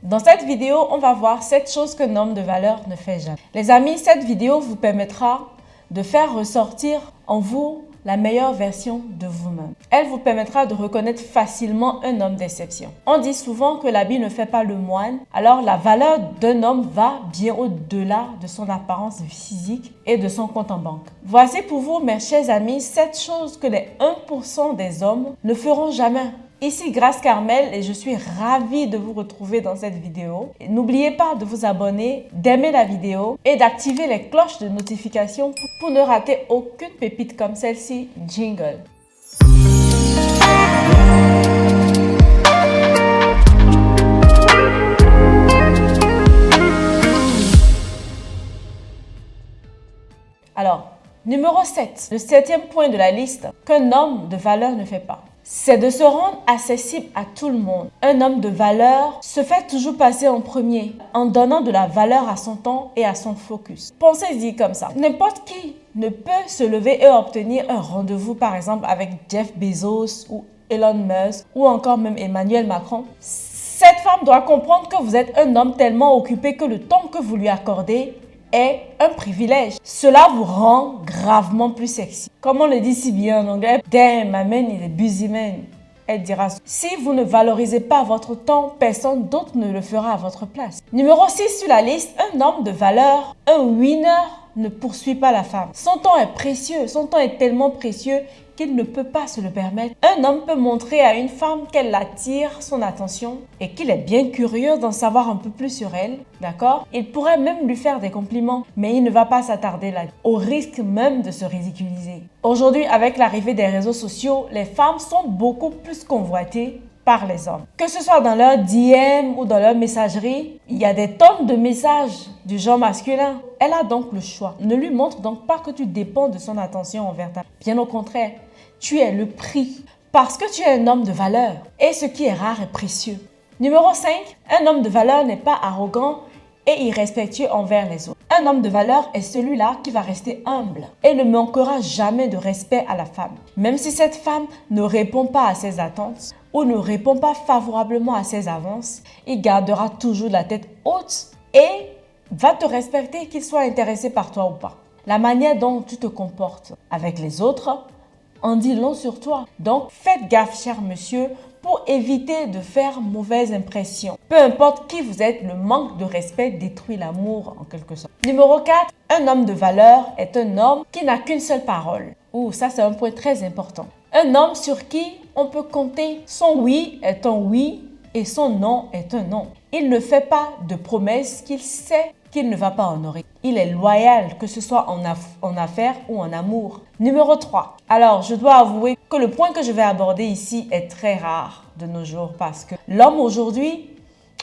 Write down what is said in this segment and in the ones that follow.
Dans cette vidéo, on va voir 7 choses qu'un homme de valeur ne fait jamais. Les amis, cette vidéo vous permettra de faire ressortir en vous la meilleure version de vous-même. Elle vous permettra de reconnaître facilement un homme d'exception. On dit souvent que l'habit ne fait pas le moine, alors la valeur d'un homme va bien au-delà de son apparence physique et de son compte en banque. Voici pour vous, mes chers amis, 7 choses que les 1% des hommes ne feront jamais. Ici Grâce Carmel et je suis ravie de vous retrouver dans cette vidéo. N'oubliez pas de vous abonner, d'aimer la vidéo et d'activer les cloches de notification pour ne rater aucune pépite comme celle-ci. Jingle. Alors, numéro 7, le 7e point de la liste qu'un homme de valeur ne fait pas. C'est de se rendre accessible à tout le monde. Un homme de valeur se fait toujours passer en premier en donnant de la valeur à son temps et à son focus. Pensez-y comme ça. N'importe qui ne peut se lever et obtenir un rendez-vous par exemple avec Jeff Bezos ou Elon Musk ou encore même Emmanuel Macron. Cette femme doit comprendre que vous êtes un homme tellement occupé que le temps que vous lui accordez est un privilège. Cela vous rend gravement plus sexy. Comme on le dit si bien en anglais, damn, my man is a busy man. Elle dira, si vous ne valorisez pas votre temps, personne d'autre ne le fera à votre place. Numéro 6 sur la liste, un homme de valeur, un winner ne poursuit pas la femme. Son temps est précieux, son temps est tellement précieux qu'il ne peut pas se le permettre. Un homme peut montrer à une femme qu'elle attire son attention et qu'il est bien curieux d'en savoir un peu plus sur elle, d'accord? Il pourrait même lui faire des compliments, mais il ne va pas s'attarder là, au risque même de se ridiculiser. Aujourd'hui, avec l'arrivée des réseaux sociaux, les femmes sont beaucoup plus convoitées par les hommes. Que ce soit dans leur DM ou dans leur messagerie, il y a des tonnes de messages du genre masculin. Elle a donc le choix. Ne lui montre donc pas que tu dépends de son attention envers ta. Bien au contraire, tu es le prix parce que tu es un homme de valeur et ce qui est rare est précieux. Numéro 5, un homme de valeur n'est pas arrogant et irrespectueux envers les autres. Un homme de valeur est celui-là qui va rester humble et ne manquera jamais de respect à la femme. Même si cette femme ne répond pas à ses attentes ou ne répond pas favorablement à ses avances, il gardera toujours la tête haute et va te respecter qu'il soit intéressé par toi ou pas. La manière dont tu te comportes avec les autres en dit long sur toi. Donc, faites gaffe, cher monsieur, pour éviter de faire mauvaise impression. Peu importe qui vous êtes, le manque de respect détruit l'amour en quelque sorte. Numéro 4, un homme de valeur est un homme qui n'a qu'une seule parole. Ça c'est un point très important. Un homme sur qui on peut compter. Son oui est un oui et son non est un non. Il ne fait pas de promesses qu'il sait qu'il ne va pas honorer. Il est loyal, que ce soit en affaires ou en amour. Numéro 3. Alors, je dois avouer que le point que je vais aborder ici est très rare de nos jours parce que l'homme aujourd'hui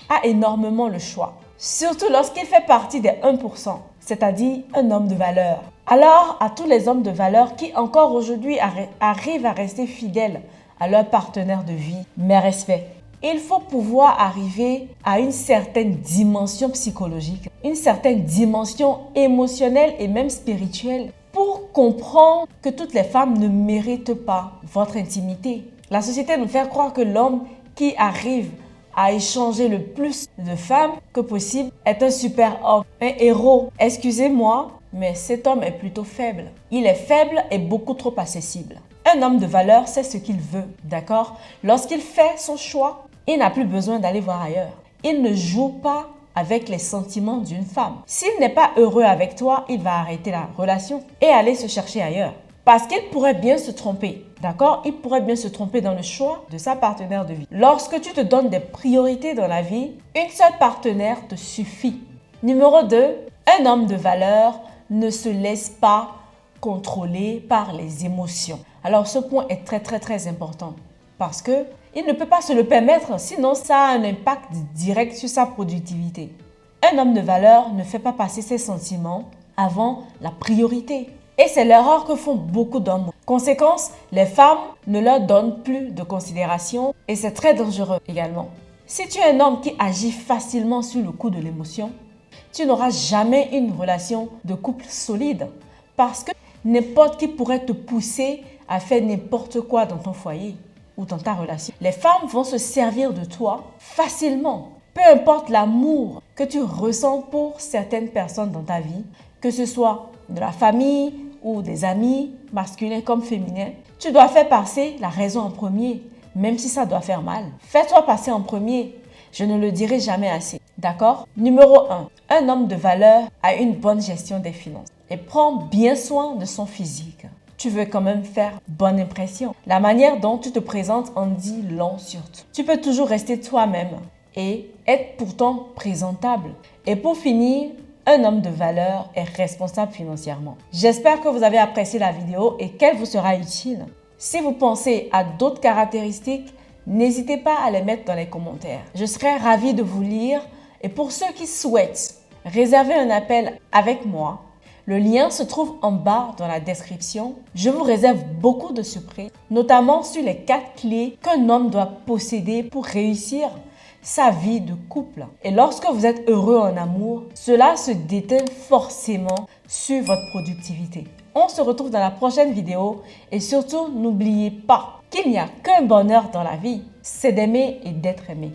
a énormément le choix. Surtout lorsqu'il fait partie des 1%, c'est-à-dire un homme de valeur. Alors, à tous les hommes de valeur qui encore aujourd'hui arrivent à rester fidèles à leur partenaire de vie, mes respects. Il faut pouvoir arriver à une certaine dimension psychologique, une certaine dimension émotionnelle et même spirituelle pour comprendre que toutes les femmes ne méritent pas votre intimité. La société nous fait croire que l'homme qui arrive à échanger le plus de femmes que possible est un super homme, un héros. Excusez-moi, mais cet homme est plutôt faible. Il est faible et beaucoup trop accessible. Un homme de valeur sait ce qu'il veut, d'accord? Lorsqu'il fait son choix, il n'a plus besoin d'aller voir ailleurs. Il ne joue pas avec les sentiments d'une femme. S'il n'est pas heureux avec toi, il va arrêter la relation et aller se chercher ailleurs. Parce qu'il pourrait bien se tromper, d'accord? Il pourrait bien se tromper dans le choix de sa partenaire de vie. Lorsque tu te donnes des priorités dans la vie, une seule partenaire te suffit. Numéro 2, un homme de valeur ne se laisse pas contrôler par les émotions. Alors ce point est très important parce que il ne peut pas se le permettre, sinon ça a un impact direct sur sa productivité. Un homme de valeur ne fait pas passer ses sentiments avant la priorité. Et c'est l'erreur que font beaucoup d'hommes. Conséquence, les femmes ne leur donnent plus de considération et c'est très dangereux également. Si tu es un homme qui agit facilement sur le coup de l'émotion, tu n'auras jamais une relation de couple solide parce que n'importe qui pourrait te pousser à faire n'importe quoi dans ton foyer ou dans ta relation. Les femmes vont se servir de toi facilement Peu importe l'amour que tu ressens pour certaines personnes dans ta vie, que ce soit de la famille ou des amis, masculins comme féminins, tu dois faire passer la raison en premier, même si ça doit faire mal. Fais-toi passer en premier. Je ne le dirai jamais assez. D'accord? Numéro 1. Un homme de valeur a une bonne gestion des finances et prend bien soin de son physique. Tu veux quand même faire bonne impression. La manière dont tu te présentes en dit long sur toi. Tu peux toujours rester toi-même et être pourtant présentable. Et pour finir, un homme de valeur est responsable financièrement. J'espère que vous avez apprécié la vidéo et qu'elle vous sera utile. Si vous pensez à d'autres caractéristiques, n'hésitez pas à les mettre dans les commentaires. Je serai ravie de vous lire et pour ceux qui souhaitent réserver un appel avec moi, le lien se trouve en bas dans la description. Je vous réserve beaucoup de surprises, notamment sur les 4 clés qu'un homme doit posséder pour réussir sa vie de couple. Et lorsque vous êtes heureux en amour, cela se déteint forcément sur votre productivité. On se retrouve dans la prochaine vidéo et surtout, n'oubliez pas qu'il n'y a qu'un bonheur dans la vie, c'est d'aimer et d'être aimé.